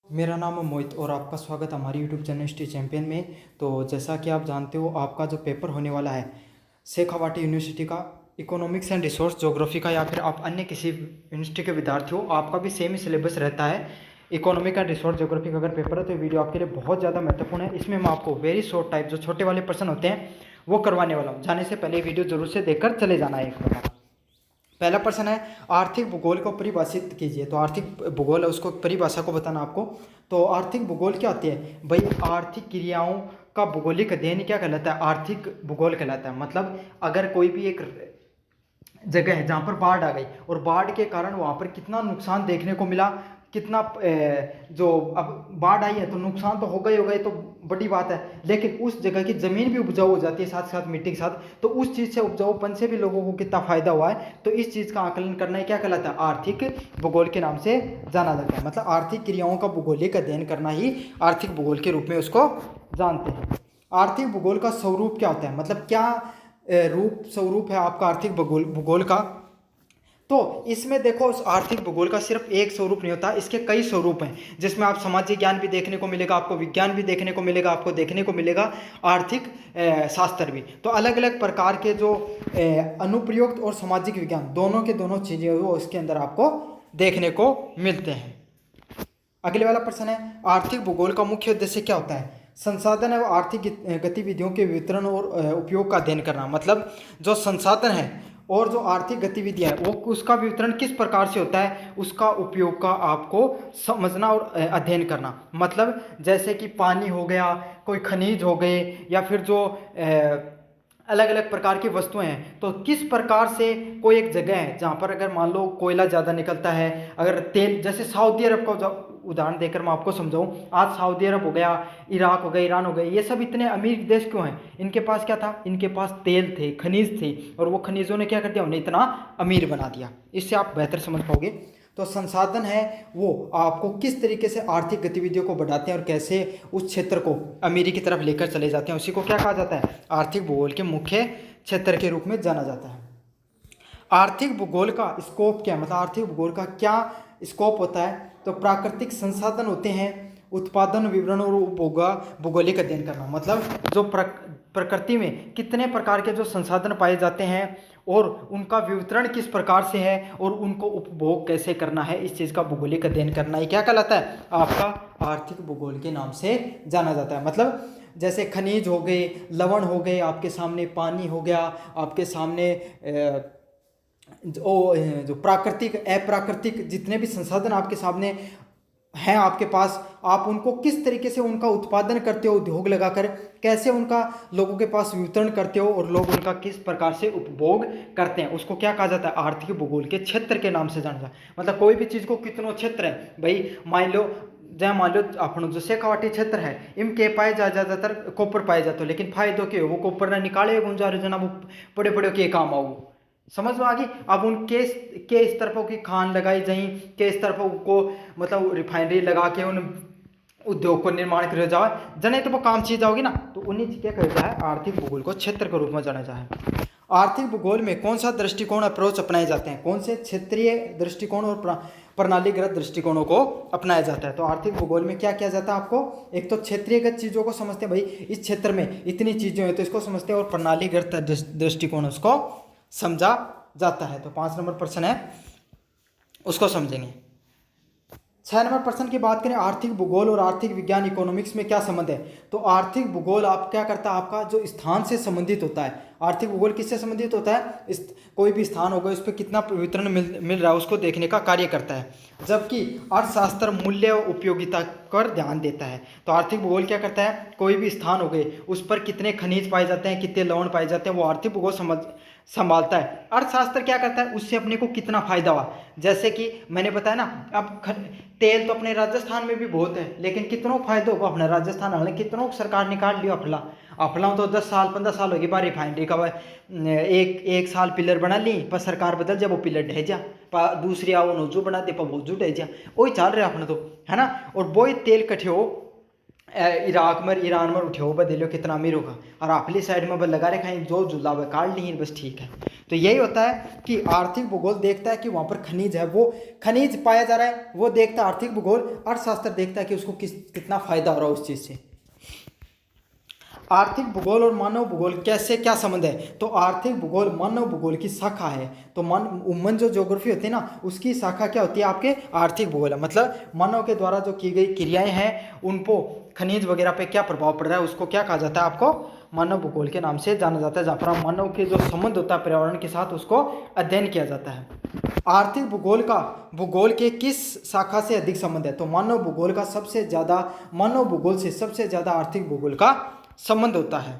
मेरा नाम है मोहित और आपका स्वागत है हमारी यूट्यूब चैनल हिस्ट्री चैंपियन में। तो जैसा कि आप जानते हो, आपका जो पेपर होने वाला है शेखावाटी यूनिवर्सिटी का इकोनॉमिक्स एंड रिसोर्स ज्योग्राफी का, या फिर आप अन्य किसी यूनिवर्सिटी के विद्यार्थी हो, आपका भी सेम ही सिलेबस रहता है। इकोनॉमिक एंड रिसोर्स ज्योग्राफी का अगर पेपर है तो ये वीडियो आपके लिए बहुत ज़्यादा महत्वपूर्ण है। इसमें मैं आपको वेरी शॉर्ट टाइप जो छोटे वाले प्रश्न होते हैं वो करवाने वाला हूँ। जाने से पहले वीडियो जरूर से देखकर चले जाना है। एक बार पहला प्रश्न है, आर्थिक भूगोल को परिभाषित कीजिए। तो आर्थिक भूगोल है, उसको परिभाषा को बताना आपको। तो आर्थिक भूगोल क्या होती है भाई? आर्थिक क्रियाओं का भूगोलिक अध्ययन क्या कहलाता है? आर्थिक भूगोल कहलाता है। मतलब अगर कोई भी एक जगह है जहाँ पर बाढ़ आ गई और बाढ़ के कारण वहाँ पर कितना नुकसान देखने को मिला, कितना जो अब बाढ़ आई है तो नुकसान तो होगा ही होगा, ये तो बड़ी बात है। लेकिन उस जगह की ज़मीन भी उपजाऊ हो जाती है साथ साथ मिट्टी के साथ, तो उस चीज़ से उपजाऊपन से भी लोगों को कितना फायदा हुआ है, तो इस चीज़ का आकलन करना है क्या कहलाता है? आर्थिक भूगोल के नाम से जाना जाता है। मतलब आर्थिक क्रियाओं का भूगोलिक अध्ययन करना ही आर्थिक भूगोल के रूप में उसको जानते हैं। आर्थिक भूगोल का स्वरूप क्या होता है? मतलब क्या रूप स्वरूप है आपका आर्थिक भूगोल भूगोल का? तो इसमें देखो, उस आर्थिक भूगोल का सिर्फ एक स्वरूप नहीं होता, इसके कई स्वरूप हैं, जिसमें आप सामाजिक ज्ञान भी देखने को मिलेगा, आपको विज्ञान भी देखने को मिलेगा, आपको देखने को मिलेगा आर्थिक शास्त्र भी। तो अलग अलग प्रकार के जो अनुप्रयुक्त और सामाजिक विज्ञान दोनों के दोनों चीज़ें वो इसके अंदर आपको देखने को मिलते हैं। अगले वाला प्रश्न है, आर्थिक भूगोल का मुख्य उद्देश्य क्या होता है? संसाधन है वो आर्थिक गतिविधियों के वितरण और उपयोग का अध्ययन करना। मतलब जो संसाधन है और जो आर्थिक गतिविधियां है वो उसका वितरण किस प्रकार से होता है, उसका उपयोग का आपको समझना और अध्ययन करना। मतलब जैसे कि पानी हो गया, कोई खनिज हो गए, या फिर जो अलग अलग प्रकार की वस्तुएं हैं, तो किस प्रकार से कोई एक जगह है जहाँ पर अगर मान लो कोयला ज़्यादा निकलता है, अगर तेल, जैसे सऊदी अरब का उदाहरण देकर मैं आपको समझाऊं, आज सऊदी अरब हो गया, इराक हो गया, ईरान हो गया, ये सब इतने अमीर देश क्यों हैं? इनके पास क्या था? इनके पास तेल थे, खनिज थे, और वो खनिजों ने क्या कर दिया? उन्हें इतना अमीर बना दिया। इससे आप बेहतर समझ पाओगे। तो संसाधन है वो आपको किस तरीके से आर्थिक गतिविधियों को बढ़ाते हैं और कैसे उस क्षेत्र को अमीरी की तरफ लेकर चले जाते हैं, उसी को क्या कहा जाता है? आर्थिक भूगोल के मुख्य क्षेत्र के रूप में जाना जाता है। आर्थिक भूगोल का स्कोप क्या है? मतलब आर्थिक भूगोल का क्या स्कोप होता है? तो प्राकृतिक संसाधन होते हैं, उत्पादन विवरण और उपभोगा भौगोलिक अध्ययन करना। मतलब जो प्रकृति में कितने प्रकार के जो संसाधन पाए जाते हैं और उनका वितरण किस प्रकार से है और उनको उपभोग कैसे करना है, इस चीज़ का भौगोलिक अध्ययन करना ही क्या कहलाता है? आपका आर्थिक भूगोल के नाम से जाना जाता है। मतलब जैसे खनिज हो गए, लवण हो गए, आपके सामने पानी हो गया, आपके सामने जो प्राकृतिक अप्राकृतिक जितने भी संसाधन आपके सामने हैं आपके पास, आप उनको किस तरीके से उनका उत्पादन करते हो, उद्योग लगाकर कैसे उनका लोगों के पास वितरण करते हो और लोग उनका किस प्रकार से उपभोग करते हैं, उसको क्या कहा जाता है? आर्थिक भूगोल के क्षेत्र के नाम से जाना जाता है। मतलब कोई भी चीज़ को कितनों क्षेत्र है भाई, मान लो अपन जो शेखावाटी क्षेत्र है, इनके पाए ज़्यादातर कॉपर पाए जाते हो, लेकिन फायदों के वो कॉपर ना निकाले गुंजारे जना वो बड़े बड़े के काम आओ, समझ में आ गई? अब उनके के इस तरफ की खान लगाई जाए, के इस तरफ को मतलब रिफाइनरी लगा के उन उद्योग को निर्माण कर जाए जने तो वो काम चीज जाओगी ना, तो उन्हीं चीजें कहा जाए आर्थिक भूगोल को क्षेत्र के रूप में जाना जाए। आर्थिक भूगोल में कौन सा दृष्टिकोण अप्रोच अपनाए जाते हैं? कौन से क्षेत्रीय दृष्टिकोण और प्रणालीगत दृष्टिकोणों को अपनाया जाता है? तो आर्थिक भूगोल में क्या किया जाता है आपको? एक तो क्षेत्रीयगत चीज़ों को समझते हैं, भाई इस क्षेत्र में इतनी चीज़ें हैं तो इसको समझते हैं, और प्रणालीगत दृष्टिकोण उसको समझा जाता है। तो 5 नंबर प्रश्न है, उसको समझेंगे। 6 नंबर प्रश्न की बात करें, आर्थिक भूगोल और आर्थिक विज्ञान इकोनॉमिक्स में क्या संबंध है? तो आर्थिक भूगोल आप क्या करता है? आपका जो स्थान से संबंधित होता है। आर्थिक भूगोल किससे संबंधित होता है? कोई भी स्थान होगा उस पर कितना वितरण मिल रहा है उसको देखने का कार्य करता है। जबकि अर्थशास्त्र मूल्य और उपयोगिता पर ध्यान देता है। तो आर्थिक भूगोल क्या करता है? कोई भी स्थान हो गए उस पर कितने खनिज पाए जाते हैं, कितने लवण पाए जाते हैं, वो आर्थिक भूगोल संभालता है। अर्थशास्त्र क्या करता है? उससे अपने को कितना फायदा हुआ। जैसे कि मैंने बताया ना, अब तेल तो अपने राजस्थान में भी बहुत है, लेकिन कितनों फायदे होगा अपने राजस्थान वाले, कितनों सरकार निकाल लियो अफला अफला तो 10 साल 15 साल होगी बार रिफाइनरी का एक साल पिलर बना ली, पर सरकार बदल जा वो पिलर ढह जा, दूसरी आओ नोजू बना दे पर वोजू ढह जा, वही चल रहा अपने तो, है ना। और वही तेल कठे हो इराक में ईरान में उठे हो बदलो कितना अमीर होगा, और आपली साइड में बस लगा रखा है जो जुला हुआ काट ली बस ठीक है। तो यही होता है कि आर्थिक भूगोल देखता है कि वहाँ पर खनिज है, वो खनिज पाया जा रहा है, वो देखता है आर्थिक भूगोल। अर्थशास्त्र देखता है कि उसको कितना फायदा हो रहा है उस चीज़ से। आर्थिक भूगोल और मानव भूगोल कैसे क्या संबंध है? तो आर्थिक भूगोल मानव भूगोल की शाखा है। तो उमन जो ज्योग्राफी होती है ना, उसकी शाखा क्या होती है? आपके आर्थिक भूगोल है। मतलब मानव के द्वारा जो की गई क्रियाएं हैं उनको खनिज वगैरह पे क्या प्रभाव पड़ रहा है, उसको क्या कहा जाता है? आपको मानव भूगोल के नाम से जाना जाता है, जहाँ पर मानव के जो संबंध होता है पर्यावरण के साथ उसको अध्ययन किया जाता है। आर्थिक भूगोल का भूगोल के किस शाखा से अधिक संबंध है? तो मानव भूगोल का सबसे ज्यादा, मानव भूगोल से सबसे ज्यादा आर्थिक भूगोल का संबंध होता है।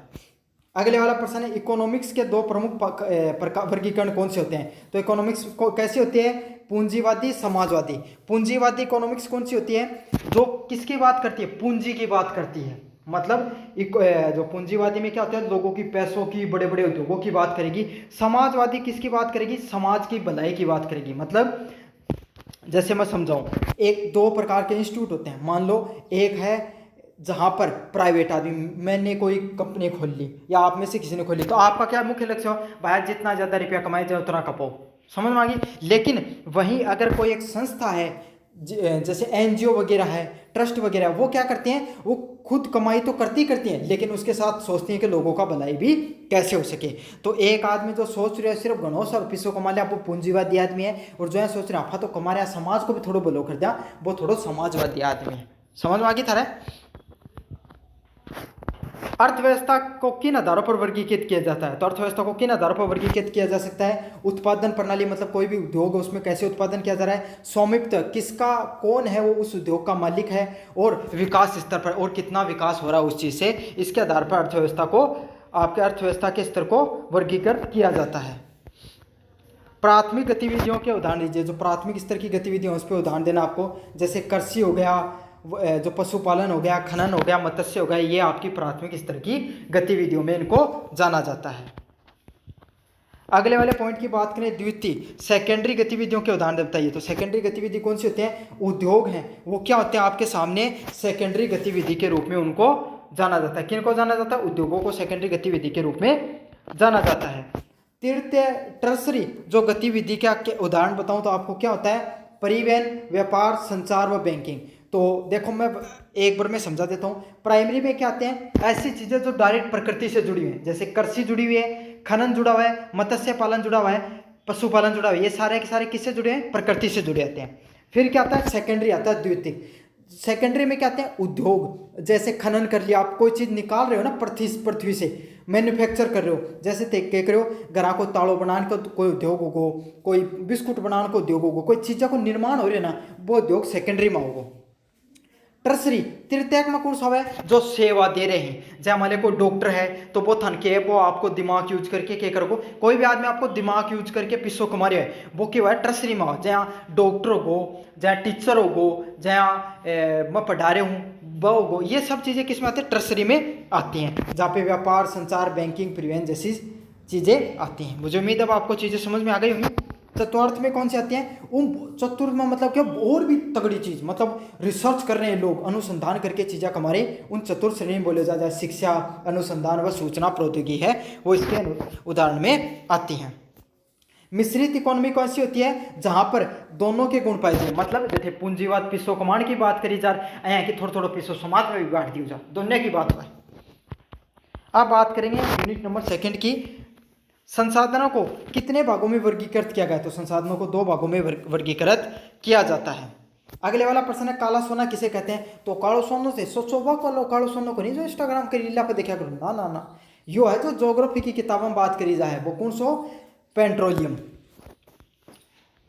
अगले वाला प्रश्न है, इकोनॉमिक्स के दो प्रमुख वर्गीकरण कौन से होते हैं? तो इकोनॉमिक्स कैसी होती है? पूंजीवादी, समाजवादी। पूंजीवादी इकोनॉमिक्स कौन सी होती है? जो किसकी बात करती है? पूंजी की बात करती है। मतलब जो पूंजीवादी में क्या होता है? लोगों की, पैसों की, बड़े बड़े उद्योगों की बात करेगी। समाजवादी किसकी बात करेगी? समाज की भलाई की बात करेगी। मतलब जैसे मैं समझाऊं, एक दो प्रकार के इंस्टीट्यूट होते हैं। मान लो एक है जहां पर प्राइवेट आदमी, मैंने कोई कंपनी खोल ली या आप में से किसी ने खोली, तो आपका क्या मुख्य लक्ष्य हो? भाई जितना ज़्यादा रुपया कमाए जाए उतना कपाओ, समझ में आ गई। लेकिन वहीं अगर कोई एक संस्था है, जैसे एनजीओ वगैरह है, ट्रस्ट वगैरह, वो क्या करते हैं? वो खुद कमाई तो करती हैं, लेकिन उसके साथ सोचती हैं कि लोगों का भलाई भी कैसे हो सके। तो एक आदमी जो सोच रहे हैं सिर्फ घणो सा पैसों कमा लिया, वो पूंजीवादी आदमी है। और जो है सोच रहे हैं तो कमा रहा समाज को भी थोड़ा भलो कर दिया, वो थोड़ा समाजवादी आदमी है। समझ में आ गई थारा? अर्थव्यवस्था को किन आधारों पर वर्गीकृत किया जाता है? तो अर्थव्यवस्था को किन आधारों पर वर्गीकृत किया जा सकता है? उत्पादन प्रणाली, मतलब कोई भी उद्योग है उसमें कैसे उत्पादन किया जा रहा है। स्वामित्व, किसका, कौन है वो उस उद्योग का मालिक है। और विकास स्तर पर, और कितना विकास हो रहा है उस चीज से, इसके आधार पर अर्थव्यवस्था को, आपके अर्थव्यवस्था के स्तर को वर्गीकृत किया जाता है। प्राथमिक गतिविधियों के उदाहरण दीजिए। जो प्राथमिक स्तर की गतिविधियां उस पर उदाहरण देना आपको, जैसे कृषि हो गया, जो पशुपालन हो गया, खनन हो गया, मत्स्य हो गया, ये आपकी प्राथमिक स्तर की गतिविधियों में इनको जाना जाता है। अगले वाले पॉइंट की बात करें, द्वितीय सेकेंडरी गतिविधियों के उदाहरण बताइए। तो सेकेंडरी गतिविधि कौन सी होते हैं? उद्योग हैं, वो क्या होते हैं आपके सामने? सेकेंडरी गतिविधि के रूप में उनको जाना जाता है। किनको जाना जाता है? उद्योगों को सेकेंडरी गतिविधि के रूप में जाना जाता है। तृतीय टर्सरी जो गतिविधि के उदाहरण बताऊं तो आपको क्या होता है? परिवहन, व्यापार, संचार व बैंकिंग। तो देखो मैं एक बार में समझा देता हूँ। प्राइमरी में क्या आते हैं? ऐसी चीजें जो डायरेक्ट प्रकृति से जुड़ी हुई हैं, जैसे कृषि जुड़ी हुई है, खनन जुड़ा हुआ है, मत्स्य पालन जुड़ा हुआ है, पशुपालन जुड़ा हुआ है। ये सारे के सारे किससे जुड़े हैं? प्रकृति से जुड़े आते हैं। फिर क्या आता है? सेकेंडरी आता है, द्वितीयक। सेकेंडरी में क्या आते हैं? उद्योग, जैसे खनन कर लिया, आप कोई चीज निकाल रहे हो ना पृथ्वी से, मैन्युफैक्चर कर रहे हो, जैसे क्या कर रहे हो, घरा को ताड़ो बनाने को कोई उद्योग होगो, कोई बिस्कुट बनाने को उद्योग होगो, कोई चीज़ों को निर्माण हो रही है ना, वो उद्योग सेकेंडरी में होगो। टर्सरी तृतीयक में कोर्स है जो सेवा दे रहे हैं। जैसे हमारे को डॉक्टर है तो वो थन के वो आपको दिमाग यूज करके क्या करोगे? कोई भी आदमी आपको दिमाग यूज करके पिसो कमा रहे है, वो क्यों है? टर्सरी में हो। जहाँ डॉक्टर हो, जहाँ टीचर हो, जहाँ मैं पढ़ा रहे हूँ वो हो, ये सब चीज़ें किस में आती है? टर्सरी में आती हैं, जहाँ पे व्यापार, संचार, बैंकिंग, परिवहन जैसी चीज़ें आती हैं। मुझे उम्मीद है आपको चीज़ें समझ में आ गई होंगी। चतुर्थ में कौन सी आती हैं? उन चतुर्थ में मतलब क्या, और भी तगड़ी चीज, मतलब रिसर्च कर रहे हैं लोग, अनुसंधान करके चीजें कमा रहे हैं, उन चतुर्थ श्रेणी बोले जा जाए शिक्षा, अनुसंधान व सूचना प्रौद्योगिकी है, वो इसके उदाहरण में आती हैं। मिश्रित इकोनॉमी कौन सी होती है? जहां पर दोनों के गुण पाए जाए। मतलब जैसे पूंजीवाद पिसो कमान की बात करी जा रही कि थोड़ा थोड़ा पिसो समाज में भी बांट दी जा, दोनों की बात है। अब बात करेंगे यूनिट नंबर 2 की, संसाधनों को कितने भागों में वर्गीकृत किया गया? तो संसाधनों को 2 भागों में वर्गीकृत किया जाता है। अगले वाला प्रश्न है, काला सोना किसे कहते हैं? तो कालो सोनो से सोचो वह कालो सोनो को नहीं जो इंस्टाग्राम के रीला पे देखा करो, ना ना ना, यो है जो ज्योग्राफी की किताबों में बात करी जाए, वो कौन सो? पेट्रोलियम।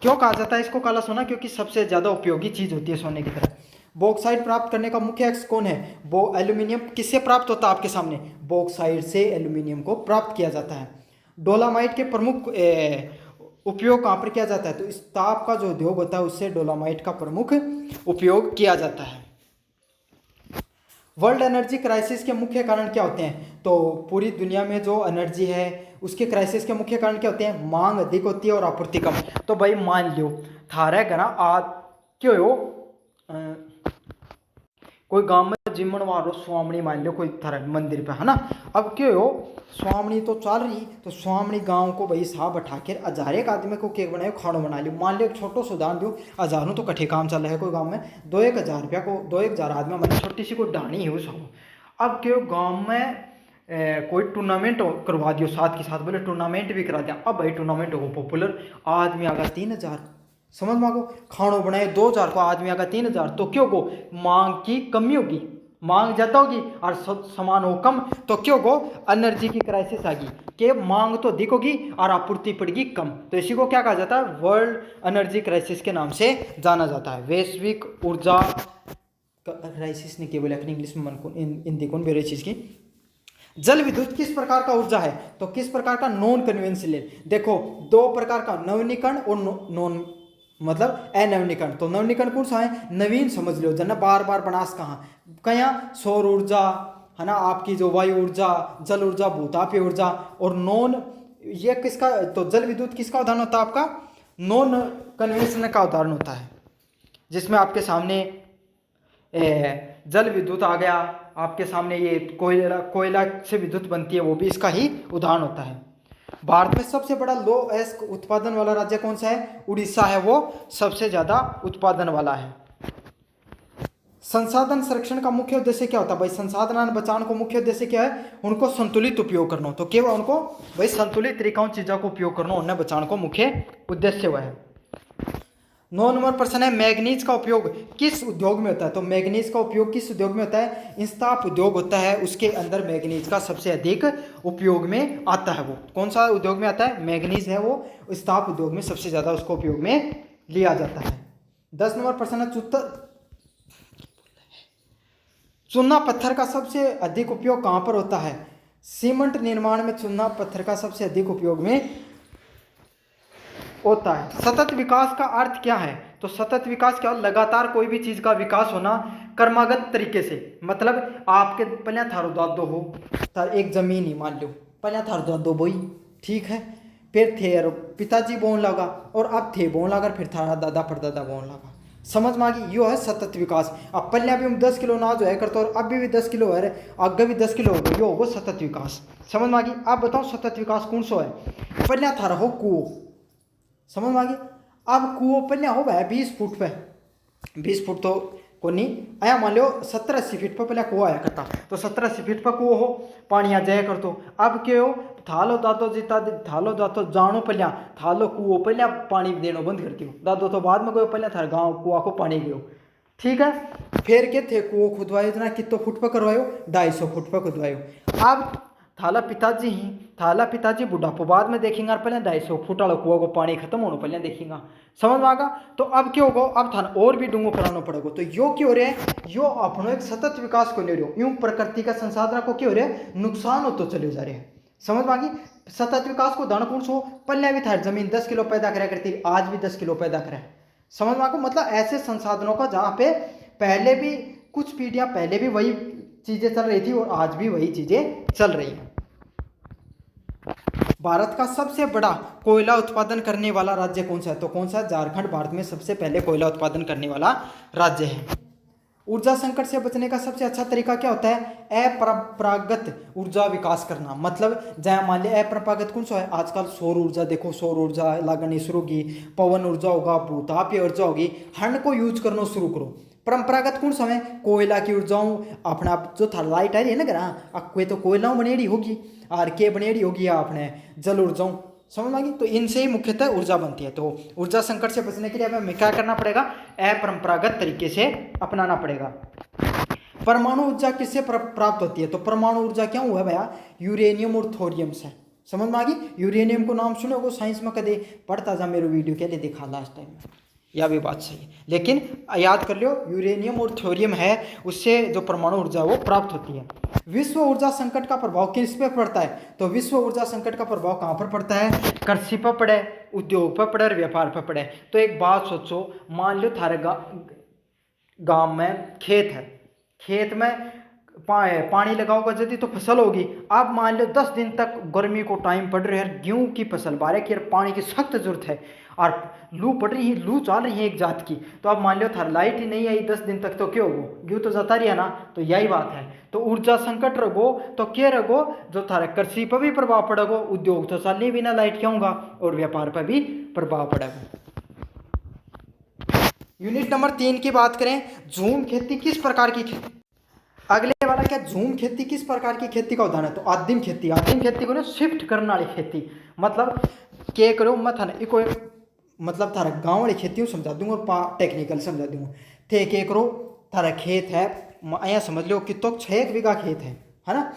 क्यों कहा जाता है इसको काला सोना? क्योंकि सबसे ज्यादा उपयोगी चीज होती है सोने की तरह। बॉक्साइट प्राप्त करने का मुख्य एक्स कौन है? वो एल्यूमिनियम। किससे प्राप्त होता है आपके सामने? बॉक्साइट से एल्यूमिनियम को प्राप्त किया जाता है। डोलामाइट के प्रमुख उपयोग कहाँ पर किया जाता है? तो इस ताप का जो उद्योग होता है उससे डोलामाइट का प्रमुख उपयोग किया जाता है। वर्ल्ड एनर्जी क्राइसिस के मुख्य कारण क्या होते हैं? तो पूरी दुनिया में जो एनर्जी है उसके क्राइसिस के मुख्य कारण क्या होते हैं? मांग अधिक होती है और आपूर्ति कम। तो भाई मान लो थारा घना आज क्यों हो, कोई गांव में जिम्मन वालो स्वामणी मान लो कोई थारा मंदिर पे है ना। अब क्यों हो स्वामणी तो चल रही, तो स्वामणी गांव को भाई साहब बैठा के 1000 एक आदमी को केक बनाए खाना बना लियो। मान लो एक छोटो सा उदाहरण दूँ, हजारों तो कठे काम चल रहा है कोई गाँव में, 2-1000 रुपया को 2-1000 आदमी मतलब छोटी सी कोई डाणी है उस। अब क्यों गाँव में कोई टूर्नामेंट करवा दियो साथ के साथ, बोले टूर्नामेंट भी करा दिया। अब भाई टूर्नामेंट हो पॉपुलर, आदमी आगा 3000, समझ मांगो खानो बनाए 2000 को, आदमी आगा 3000, तो क्यों को मांग की कमी होगी, मांग ज्यादा होगी और सामान हो कम, तो क्यों को एनर्जी की क्राइसिस आगी कि मांग तो अधिक होगी और आपूर्ति पड़ेगी कम। तो इसी को क्या कहा जाता है, वर्ल्ड एनर्जी क्राइसिस के नाम से जाना जाता है। वैश्विक ऊर्जा क्राइसिस ने केवल इंग्लिश में मन को हिंदी को बेरे चीज की। जल विद्युत किस प्रकार का ऊर्जा है, तो किस प्रकार का, नॉन कन्वेंशनल। देखो 2 प्रकार का, नवीनीकरण और नॉन मतलब अनवीनीकरण। तो नवीनीकरण कौन सा है, नवीन समझ लो जना बार बार बनास कहाँ सौर ऊर्जा है ना, आपकी जो वायु ऊर्जा, जल ऊर्जा, भूतापीय ऊर्जा। और नॉन ये किसका, तो जल विद्युत किसका उदाहरण होता है आपका, नॉन कन्वेंशनल का उदाहरण होता है, जिसमें आपके सामने जल विद्युत आ गया, आपके सामने ये कोयला से विद्युत बनती है, वो भी इसका ही उदाहरण होता है। भारत में सबसे बड़ा लो एस्क उत्पादन वाला राज्य कौन सा है, उड़ीसा है, वो सबसे ज्यादा उत्पादन वाला है। संसाधन संरक्षण का मुख्य उद्देश्य क्या होता है भाई, संसाधन बचाने को मुख्य उद्देश्य क्या है, उनको संतुलित उपयोग करना। तो केवल उनको भाई संतुलित तरीकों चीजों को उपयोग करना, उन्हें बचाने को मुख्य उद्देश्य हुआ है। 9 नंबर प्रश्न है, मैग्नीज का उपयोग किस उद्योग में होता है। तो मैग्नीज का उपयोग किस उद्योग में होता है, इस्पात उद्योग होता है, उसके अंदर मैग्नीज का सबसे अधिक उपयोग में आता है। वो कौन सा उद्योग में आता है, मैग्नीज है, वो इस्पात उद्योग में सबसे ज्यादा उसको उपयोग में लिया जाता है। 10 नंबर प्रश्न है, चूना पत्थर का सबसे अधिक उपयोग कहां पर होता है। सीमेंट निर्माण में चूना पत्थर का सबसे अधिक उपयोग में होता है। सतत विकास का अर्थ क्या है, तो सतत विकास क्या, लगातार कोई भी चीज का विकास होना क्रमागत तरीके से। मतलब आपके पहले थारो दादो हो, तार एक जमीन ही मान लो, पहले थारो दादो बोई, ठीक है, फिर थे पिताजी बोन लगा, और अब थे बोन लगा, फिर थारा दादा परदादा बोन लगा, समझ में आ गई, यो है सतत विकास। अब पहले भी हम 10 किलो अनाज है करते और अब भी 10 किलो है, आगे भी 10 किलो हो, यो होगा सतत विकास, समझ में आ गई। आप बताओ सतत विकास कौन सा है, पहले थारा हो कुओं, समझ में आ गई। अब कुओं पहले हो भाई 20 फुट पे, 20 फुट तो को नहीं आया, मान लो 70-80 फीट पर पहले कुआ आया करता, तो 70-80 फीट पर कुओं हो, पानी आ जाया कर। तो अब क्या हो, थालो दादो जीता थालो दादो जानो पहले, थालो कुओं पहले पानी देना बंद करती हो, दादो तो बाद में गयो, पहले थार गाँव कुआ को पानी गयो, ठीक है। फिर के थे कुओं खुदवायो, इतना कितो फुट पर करवायो, 250 फुट पर खुदवायो। अब थाला पिताजी बुढ़ापो बाद में देखेंगे, पहले 250 फुट वाला कुआ को पानी खत्म होने पहले देखेंगे, समझ में आगा। तो अब क्या होगा, अब थाना और भी डूंगो कराना पड़ेगा। तो यो क्यों हो रहा है, यो अपनो एक सतत विकास को ले रहे हो, यूं प्रकृति का संसाधन को क्यों हो रहा है, नुकसान होते चले जा रहे हैं, समझ में आ गई। सतत विकास को दान कौन सो, पहले भी था जमीन 10 किलो पैदा करा करती, आज भी 10 किलो पैदा करे, समझ में आ गया। मतलब ऐसे संसाधनों का जहाँ पे पहले भी कुछ पीढ़ियां पहले भी वही चीजें चल रही थी और आज भी वही चीजें चल रही हैं। भारत का सबसे बड़ा कोयला उत्पादन करने वाला राज्य कौन सा है, तो कौन सा, झारखंड भारत में सबसे पहले कोयला उत्पादन करने वाला राज्य है। ऊर्जा संकट से बचने का सबसे अच्छा तरीका क्या होता है, अपरंपरागत ऊर्जा विकास करना। मतलब जहाँ मान लिया अपरंपरागत कौन सा है, आजकल सौर ऊर्जा, देखो सौर ऊर्जा लागनी शुरू की, पवन ऊर्जा होगा, भूतापीय ऊर्जा होगी, हंड को यूज करना शुरू करो। परंपरागत कौन सा है, कोयला की ऊर्जाओं, अपना जो था लाइट आ रही है ना घर, कोई तो कोयलाओं बनेड़ी होगी और के बनेड़ी होगी, अपने जल ऊर्जाओं, समझ में आ गई। तो इनसे ही मुख्यतः ऊर्जा बनती है। तो ऊर्जा संकट से बचने के लिए हमें क्या करना पड़ेगा, अपरंपरागत तरीके से अपनाना पड़ेगा। परमाणु ऊर्जा किससे प्राप्त होती है, तो परमाणु ऊर्जा क्या हुआ भैया, यूरेनियम और थोरियम से, समझ में आ गई। यूरेनियम को नाम सुने वो साइंस में कदे पढ़ता जा, मेरे वीडियो के लिए दिखा लास्ट टाइम में, यह भी बात सही है, लेकिन याद कर लो यूरेनियम और थोरियम है, उससे जो परमाणु ऊर्जा वो प्राप्त होती है। विश्व ऊर्जा संकट का प्रभाव किस पे पड़ता है, तो विश्व ऊर्जा संकट का प्रभाव कहाँ पर पड़ता है, कृषि पर पड़े, उद्योग पर पड़े और व्यापार पर पड़े। तो एक बात सोचो, मान लो थारे गांव में खेत है, खेत में पानी लगाओगे यदि तो फसल होगी। अब मान लो 10 दिन तक गर्मी को टाइम पड़ रहा है, गेहूं की फसल बारे की पानी की सख्त जरूरत है, और लू पड़ रही है, लू चल रही है एक जात की, तो अब मान लो थार लाइट ही नहीं आई 10 दिन तक, तो क्यों होगो, गेहूँ तो जाता रही है ना। तो यही बात है। तो ऊर्जा संकट रगो तो क्या रगो, जो थारे कृषि पर भी प्रभाव पड़ेगा, उद्योग तो चलने बिना लाइट क्यों होगा, और व्यापार पर भी प्रभाव पड़ेगा। यूनिट नंबर 3 की बात करें, झूम खेती किस प्रकार की खेती। अगले वाला क्या, झूम खेती किस प्रकार की खेती का उदाहरण है। तो आदिम खेती, आदिम खेती को ना शिफ्ट करने वाली खेती, मतलब क्या करो मैं थाने इको मतलब थारा गाँव वाली खेती समझा दूंगा और टेक्निकल समझा दूंगा। थे क्या करो, थारा खेत है, यहाँ समझ लो कि तो 6 बीघा खेत है ना।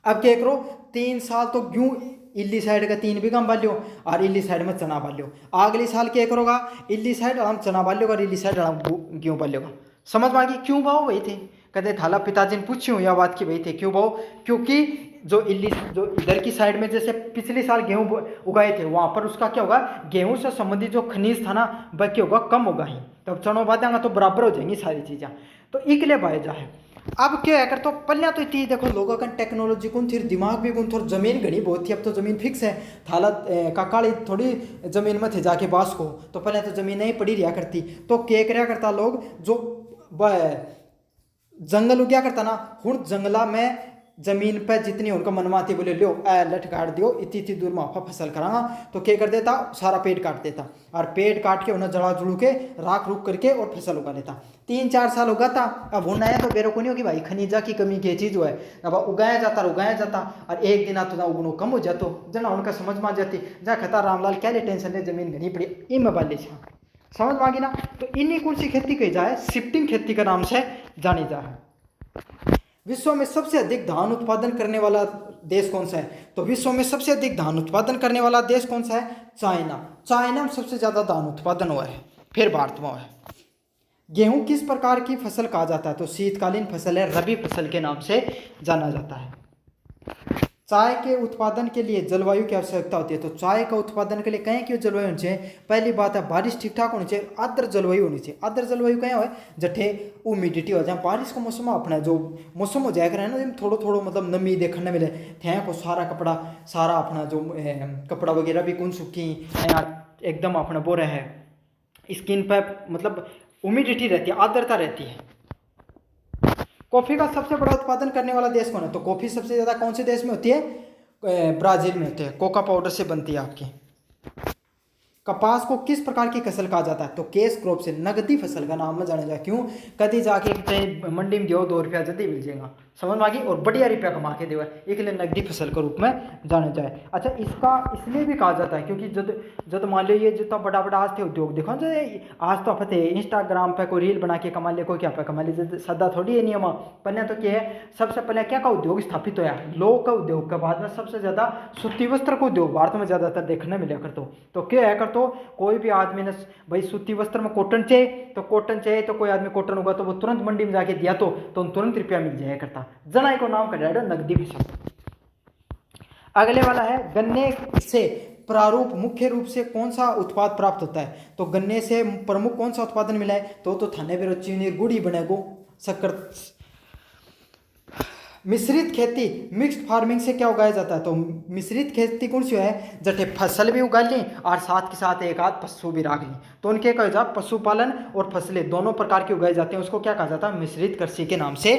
अब क्या करो, 3 साल तो गेहूँ इल्ली साइड का 3 बीघा में बाल्यो और इल्ली साइड में चना बाल्यो। अगले साल क्या करोगा, इल्ली साइड हम चना बाल्योगा और इल्ली साइड हम गेहूँ बाल्योगा। समझ में आ गई क्यों भाव वही थे। कहते थाला पिताजी ने पूछी यह बात की वही थे क्यों भाव, क्योंकि जो इधर की साइड में जैसे पिछले साल गेहूँ उगाए थे, वहाँ पर उसका क्या होगा, गेहूँ से संबंधित जो खनिज था ना वह क्या होगा, कम होगा ही। तब चनो बातेंगा तो बराबर हो जाएंगी सारी चीज़ें। तो इकले बायजा है। अब क्या है कर, तो पहले तो इतनी देखो लोगों का टेक्नोलॉजी कौन थी, दिमाग भी कौन थोड़ी, जमीन घनी बहुत थी। अब तो जमीन फिक्स है, थाला काकाली थोड़ी जमीन में थे जाके बास को, तो पहले तो जमीन नहीं पड़ी रहा करती। तो क्या कराया करता लोग, जो जंगल उगया करता ना, हूँ जंगला में जमीन पे जितनी उनका मनमाती बोले लो लठ काट दियो, इतनी दूर में आपा फसल करांगा। तो क्या कर देता, सारा पेड़ काट देता और पेड़ काट के उन्हें जड़ा जुड़ू के राख रूख करके और फसल उगा लेता। 3-4 साल उगाता, अब होना है तो बेरो को नहीं होगी भाई, खनिजा की कमी की चीज़ है। अब उगाया जाता और एक दिन आता उगनो कम हो जातो, जना उनका समझ में आ जाती, जा खता रामलाल क्या ले टेंशन ले, जमीन घनी पड़ी इन में बाले समझ में आ गई ना। तो इन्हीं कौन सी खेती कही जाए, शिफ्टिंग खेती के नाम से जानी जाए। विश्व में सबसे अधिक धान उत्पादन करने वाला देश कौन सा है। तो विश्व में सबसे अधिक धान उत्पादन करने वाला देश कौन सा है, चाइना। चाइना में सबसे ज़्यादा धान उत्पादन हुआ है, फिर भारत में हुआ है। गेहूं किस प्रकार की फसल कहा जाता है। तो शीतकालीन फसल है, रबी फसल के नाम से जाना जाता है। चाय के उत्पादन के लिए जलवायु की आवश्यकता होती है। तो चाय का उत्पादन के लिए कहीं क्यों जलवायु होनी चाहिए, पहली बात है बारिश ठीक ठाक होनी चाहिए, आर्द्र जलवायु होनी चाहिए। आर्द्र जलवायु कहीं हो जठे ह्यूमिडिटी हो जाए, बारिश का मौसम अपना जो मौसम हो जाएगा है ना, थोड़ा थोड़ा मतलब नमी देखने मिले थे को सारा कपड़ा, सारा अपना जो कपड़ा वगैरह भी कौन सूखी एकदम अपना वो रहे स्किन पर, मतलब ह्यूमिडिटी रहती है, आर्द्रता रहती है। कॉफ़ी का सबसे बड़ा उत्पादन करने वाला देश कौन है। तो कॉफ़ी सबसे ज़्यादा कौन से देश में होती है, ब्राज़ील में होती है, कोका पाउडर से बनती है आपकी। कपास को किस प्रकार की फसल कहा जाता है। तो कैश क्रॉप से, नगदी फसल का नाम में जाना जाए। क्यों, कभी जाके चाहे मंडी में दियो 2 रुपया जल्दी मिल जाएगा, समझ में आ गई, और बढ़िया रुपया कमा के देवा, एक लिए नगदी फसल के रूप में जाना जाए। अच्छा, इसका इसलिए भी कहा जाता है क्योंकि जब मान लो ये जितना बड़ा बड़ा आज थे उद्योग देखो, जो आज तो आप इंस्टाग्राम पे कोई रील बना के कमा ले, कोई क्या पे कमा ले, सदा थोड़ी है नियम। पहले तो क्या है, सबसे पहले क्या का उद्योग स्थापित होया, लोह का उद्योग के बाद में सबसे ज़्यादा सूती वस्त्र का उद्योग भारत में ज़्यादातर देखने मिला कर। तो क्या है कर, तो कोई भी आदमी ने भाई सूती वस्त्र में कॉटन चाहिए, तो कोई आदमी कॉटन होगा तो वो तुरंत मंडी में जाके दिया तो तुरंत रुपया मिल जाया करता। जनाई को नाम का नगदी फसल। अगले वाला है, गन्ने से प्रारूप मुख्य रूप से कौन सा उत्पाद प्राप्त होता है। तो गन्ने से प्रमुख कौन सा उत्पादन मिला है। तो थाने पे चीनी गुड़ी बनेगो शक्कर। मिश्रित खेती, मिक्स्ड फार्मिंग से क्या उगाया जाता है। तो मिश्रित खेती कौन सी है, जटे फसल भी उगा ली और साथ के साथ एक आध पशु भी रख ली, तो उनके कहा जाता है पशुपालन और फसलें दोनों प्रकार की उगाई जाती हैं, उसको क्या कहा जाता है, मिश्रित कृषि के नाम से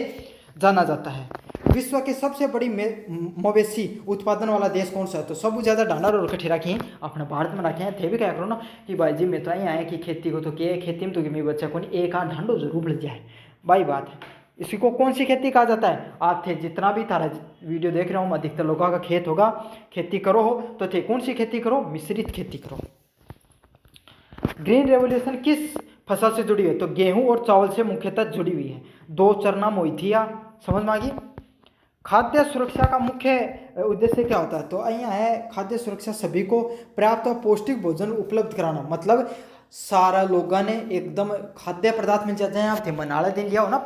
जाना जाता है। विश्व के सबसे बड़ी मवेशी उत्पादन वाला देश कौन सा है। तो सब ज़्यादा डांडा और कठे रखी अपने भारत में रखे हैं। थे भी क्या करो ना कि भाई जी मैं तो यहाँ आए कि खेती को तो क्या खेती में तो कि मेरे बच्चा को नहीं एक आध ढांडो जरूर लग जाए भाई बात है। इसी को कौन सी खेती कहा जाता है। आप थे जितना भी तारा वीडियो देख रहा हूँ, अधिकतर लोगों का खेत होगा, खेती करो हो तो थे कौन सी खेती करो, मिश्रित खेती करो। ग्रीन रेवोल्यूशन किस फसल से जुड़ी है। तो गेहूं और चावल से मुख्यतः जुड़ी हुई है। 2 चरना मोइथिया, समझ में आ गई। खाद्य सुरक्षा का मुख्य उद्देश्य क्या होता है। तो यहाँ है खाद्य सुरक्षा सभी को पर्याप्त और पौष्टिक भोजन उपलब्ध कराना, मतलब सारा लोगों ने एकदम खाद्य पदार्थ मिल जाते हैं। आप थे मनाला दिन लिया हो ना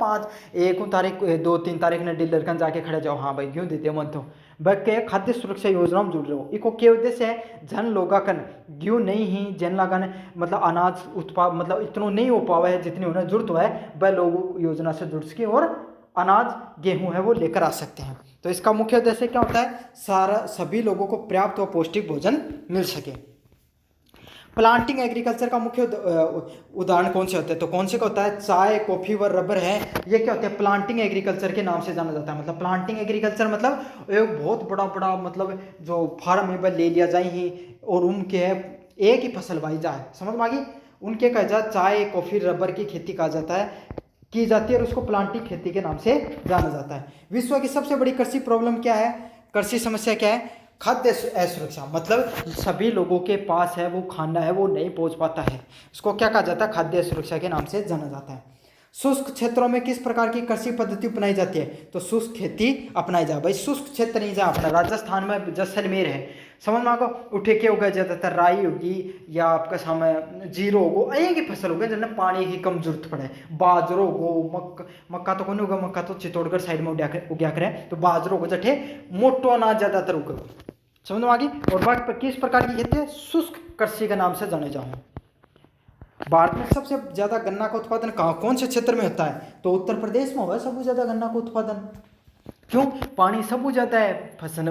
1 तारीख 2-3 तारीख ने डीलर कन जाके खड़े जाओ, हाँ भाई क्यों देते मन तो के खाद्य सुरक्षा योजना में जुड़ रहे हो। इको क्या उद्देश्य है, जन लोगा कन ग्यू नहीं ही जन लगन मतलब अनाज उत्पाद मतलब इतना नहीं हो पावा है जितनी उन्हें जरूरत है, वह लोग योजना से जुड़ सके और अनाज गेहूं है वो लेकर आ सकते हैं। तो इसका मुख्य उद्देश्य क्या होता है, सभी लोगों को पर्याप्त और पौष्टिक भोजन मिल सके। प्लांटिंग एग्रीकल्चर का मुख्य उदाहरण कौन से होते हैं? तो कौन से का होता है? चाय, कॉफी व रबर है, ये क्या होते हैं? प्लांटिंग एग्रीकल्चर के नाम से जाना जाता है। मतलब प्लांटिंग एग्रीकल्चर मतलब एक बहुत बड़ा बड़ा मतलब जो फार्म में ले लिया जाए ही और उनके एक ही फसल बाई जाए, समझ में आ गई? उनके कहा जाए चाय, कॉफी, रबर की खेती कहा जाता है, की जाती है और उसको प्लांटिंग खेती के नाम से जाना जाता है। विश्व की सबसे बड़ी कृषि प्रॉब्लम क्या है? कृषि समस्या क्या है? खाद्य असुरक्षा। मतलब सभी लोगों के पास है वो खाना है वो नहीं पहुंच पाता है, इसको क्या कहा जाता है? खाद्य असुरक्षा के नाम से जाना जाता है। शुष्क क्षेत्रों में किस प्रकार की कृषि पद्धति अपनाई जाती है? तो शुष्क खेती अपनाई जा। भाई शुष्क क्षेत्र नहीं जा अपना, राजस्थान में जैसलमेर है, समझ में आपको, उठे के उगा ज्यादातर राई होगी या आपका सामने जीरो होगो, अये की फसल होगी जिन्हें पानी की कम जरूरत पड़े। बाजरो होगो, मक्का तो कौन होगा? मक्का तो चित्तौड़गढ़ साइड में उग्या करे, तो बाजरो होगो जठे मोटो अनाज ज्यादातर उगो, समझ में आ गई। और बात किस प्रकार की खेती है? शुष्क कृषि के नाम से जाने जाऊँ। भारत में सबसे ज्यादा गन्ना का उत्पादन कहाँ कौन से क्षेत्र में होता है? तो उत्तर प्रदेश में हुआ है सबसे ज्यादा गन्ना का उत्पादन। क्यों? पानी सबसे ज्यादा है, फसल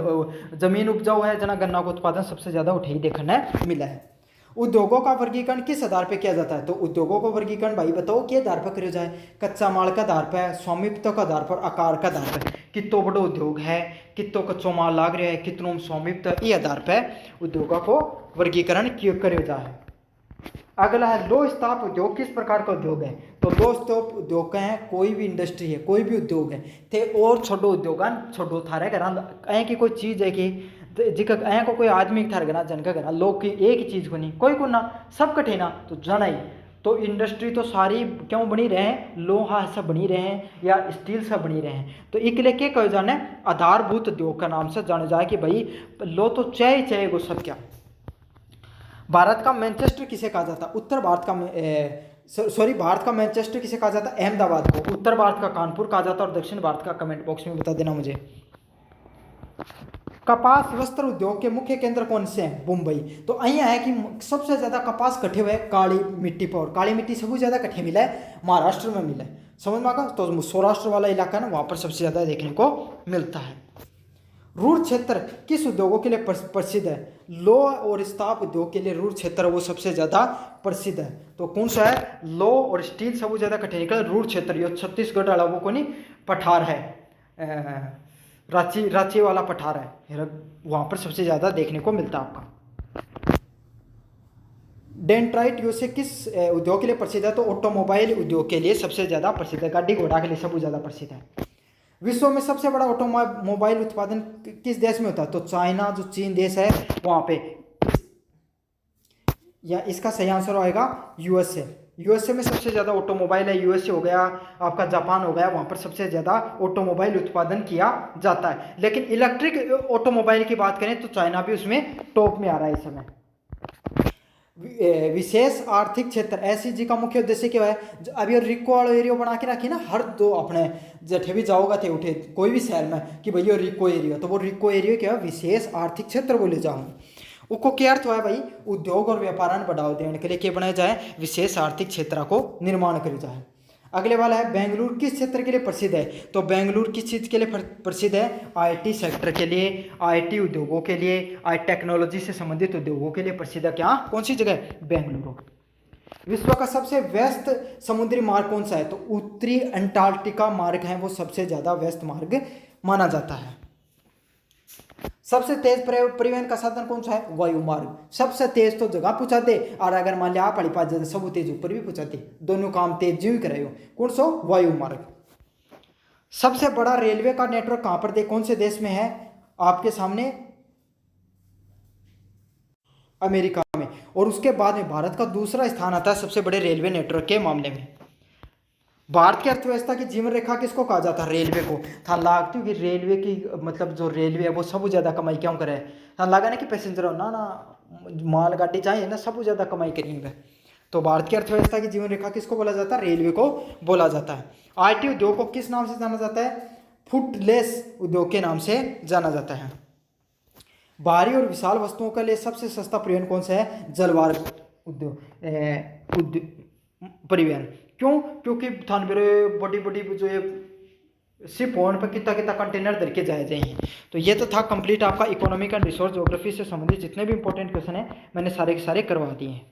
जमीन उपजाऊ है, जना गन्ना का उत्पादन सबसे ज्यादा उठे ही देखने मिला है। उद्योगों का वर्गीकरण किस आधार पर किया जाता है? तो उद्योगों का वर्गीकरण भाई बताओ किस आधार पर करो जाए? कच्चा माल का आधार पर, स्वामित्व का आधार पर, आकार का आधार पर। कितो बड़ो उद्योग है, कितो कच्चो माल लाग रहा है, कितनों स्वामित्व, ये आधार पर उद्योगों को वर्गीकरण करो जाए। अगला है लो स्टाप उद्योग किस प्रकार का उद्योग है? तो लो स्टाप उद्योग है कोई भी इंडस्ट्री है, कोई भी उद्योग है थे और छोटो उद्योग छोटो थारे घर की कोई चीज है कि जिका को कोई आदमी थारे घर जनका घर लोग की एक ही चीज को नहीं कोई को ना सब कठे ना तो जाना ही। तो इंडस्ट्री तो सारी क्यों बनी रहे हैं? लोहा सब बनी रहे हैं या स्टील सब बनी रहे हैं। तो एक लिए कहे जाने आधारभूत उद्योग का नाम से जाने जाए कि भाई लो तो चाहे वो सब क्या। भारत का मैनचेस्टर किसे कहा जाता है? उत्तर भारत का भारत का मैनचेस्टर किसे कहा जाता है? अहमदाबाद को। उत्तर भारत का कानपुर कहा जाता है और दक्षिण भारत का कमेंट बॉक्स में बता देना मुझे। कपास वस्त्र उद्योग के मुख्य केंद्र कौन से हैं? मुंबई। तो અહીંયા है कि सबसे ज्यादा कपास कटे हुए काली मिट्टी पर, और काली मिट्टी सबसे ज्यादा कटे मिला है महाराष्ट्र में मिला है, समझ में आगा। तो सौराष्ट्र वाला इलाका ना वहां पर सबसे ज्यादा देखने को मिलता है। रूर क्षेत्र किस उद्योगों के लिए प्रसिद्ध है? लो और इस्पात उद्योग के लिए रूर क्षेत्र वो सबसे ज्यादा प्रसिद्ध है। तो कौन सा है? लो और स्टील सबसे ज्यादा कठिन निकल रूर क्षेत्र, ये छत्तीसगढ़ वाला वो को नहीं पठार है, रांची वाला पठार है, वहां पर सबसे ज्यादा देखने को मिलता है आपका। डेंट्राइट यूसे किस उद्योग के लिए प्रसिद्ध है? तो ऑटोमोबाइल उद्योग के लिए सबसे ज्यादा प्रसिद्ध है, गाड़ी घोड़ा के लिए सबसे ज्यादा प्रसिद्ध है। विश्व में सबसे बड़ा ऑटोमोबाइल उत्पादन किस देश में होता है? तो चाइना जो चीन देश है वहां पे, या इसका सही आंसर आएगा यूएसए। यूएसए में सबसे ज्यादा ऑटोमोबाइल है, यूएसए हो गया आपका, जापान हो गया, वहां पर सबसे ज्यादा ऑटोमोबाइल उत्पादन किया जाता है। लेकिन इलेक्ट्रिक ऑटोमोबाइल की बात करें तो चाइना भी उसमें टॉप में आ रहा है इस समय। विशेष आर्थिक क्षेत्र एसईजी का मुख्य उद्देश्य क्या है? अभी रिको वाला एरिया बना के रखी ना हर दो अपने जठे भी जाओगा थे उठे कोई भी शहर में कि भैया रिको एरिया, तो वो रिको एरिया क्या है? विशेष आर्थिक क्षेत्र बोले जाऊँ। उसको क्या अर्थ हुआ है भाई? उद्योग और व्यापार बढ़ावा देने के लिए क्या बनाया जाए? विशेष आर्थिक क्षेत्र को निर्माण करी जाए। अगले वाला है बेंगलुरु किस क्षेत्र के लिए प्रसिद्ध है? तो बेंगलुरु किस चीज के लिए प्रसिद्ध है? आईटी सेक्टर के लिए, आईटी उद्योगों के लिए, आई टेक्नोलॉजी से संबंधित उद्योगों के लिए प्रसिद्ध है। क्या कौन सी जगह? बेंगलुरु। विश्व का सबसे व्यस्त समुद्री मार्ग कौन सा है? तो उत्तरी अंटार्कटिका मार्ग है वो सबसे ज्यादा व्यस्त मार्ग माना जाता है। सबसे तेज परिवहन का साधन कौन सा है? वायु मार्ग। सबसे तेज तो जगह पहुंचाते, और अगर मान लिया आप पड़ी पास जाते सब तेज ऊपर भी पहुंचाते, दोनों काम तेज जी करायो। कौन सा? वायु मार्ग। सबसे बड़ा रेलवे का नेटवर्क कहां पर कौन से देश में है? आपके सामने अमेरिका में। और उसके बाद में भारत का दूसरा स्थान आता है सबसे बड़े रेलवे नेटवर्क के मामले में। भारत की अर्थव्यवस्था की जीवन रेखा किसको कहा जाता है? रेलवे को। था लागती कि रेलवे की मतलब जो रेलवे है वो सबसे ज्यादा कमाई क्यों करे? था लगा ना कि पैसेंजर हो ना माल गाड़ी चाहिए ना सबसे ज्यादा कमाई करेंगे। तो भारत की अर्थव्यवस्था की जीवन रेखा किसको बोला जाता है? रेलवे को बोला जाता है। आईटी उद्योग को किस नाम से जाना जाता है? फुटलेस उद्योग के नाम से जाना जाता है। भारी और विशाल वस्तुओं के लिए सबसे सस्ता परिवहन कौन सा है? जलमार्ग उद्योग परिवहन। क्यों? क्योंकि थान मेरे बड़ी बड़ी जो शिप होने पर कितना कितना कंटेनर धर के जाए जाएंगे। तो ये तो था कंप्लीट आपका इकोनॉमिक एंड रिसोर्स ज्योग्राफी से संबंधित जितने भी इंपॉर्टेंट क्वेश्चन है मैंने सारे के सारे करवा दिए हैं।